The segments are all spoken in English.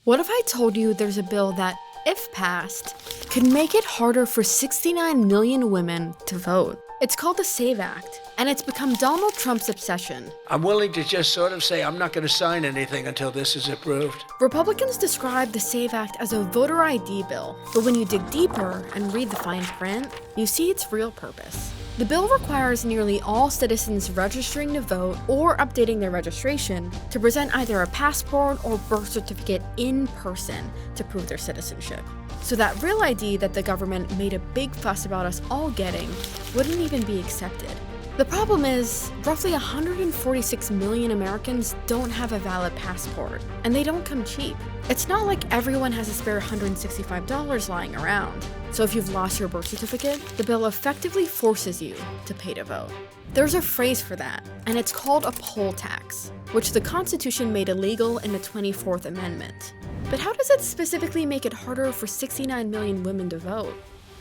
What if I told you there's a bill that, if passed, could make it harder for 69 million women to vote? It's called the SAVE Act, and it's become Donald Trump's obsession. I'm willing to just sort of say I'm not going to sign anything until this is approved. Republicans describe the SAVE Act as a voter ID bill, but when you dig deeper and read the fine print, you see its real purpose. The bill requires nearly all citizens registering to vote or updating their registration to present either a passport or birth certificate in person to prove their citizenship. So that real ID that the government made a big fuss about us all getting wouldn't even be accepted. The problem is, roughly 146 million Americans don't have a valid passport, and they don't come cheap. It's not like everyone has a spare $165 lying around. So if you've lost your birth certificate, the bill effectively forces you to pay to vote. There's a phrase for that, and it's called a poll tax, which the Constitution made illegal in the 24th Amendment. But how does it specifically make it harder for 69 million women to vote?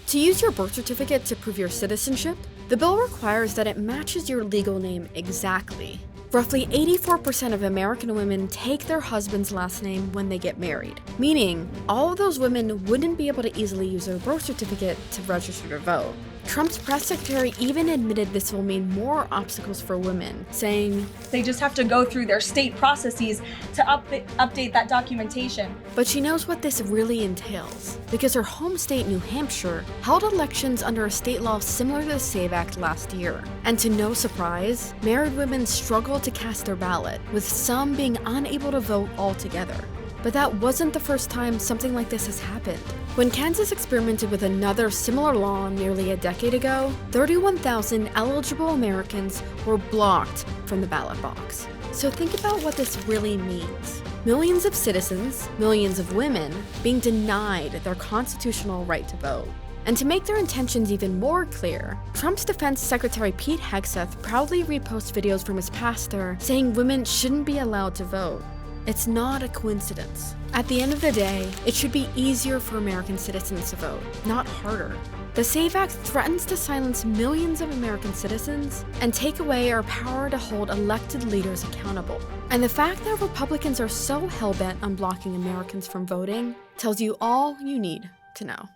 To use your birth certificate to prove your citizenship, the bill requires that it matches your legal name exactly. Roughly 84% of American women take their husband's last name when they get married, meaning all of those women wouldn't be able to easily use their birth certificate to register to vote. Trump's press secretary even admitted this will mean more obstacles for women, saying, "They just have to go through their state processes to update that documentation." But she knows what this really entails, because her home state, New Hampshire, held elections under a state law similar to the SAVE Act last year. And to no surprise, married women struggled to cast their ballot, with some being unable to vote altogether. But that wasn't the first time something like this has happened. When Kansas experimented with another similar law nearly a decade ago, 31,000 eligible Americans were blocked from the ballot box. So think about what this really means. Millions of citizens, millions of women, being denied their constitutional right to vote. And to make their intentions even more clear, Trump's Defense Secretary Pete Hegseth proudly reposts videos from his pastor saying women shouldn't be allowed to vote. It's not a coincidence. At the end of the day, it should be easier for American citizens to vote, not harder. The SAVE Act threatens to silence millions of American citizens and take away our power to hold elected leaders accountable. And the fact that Republicans are so hell-bent on blocking Americans from voting tells you all you need to know.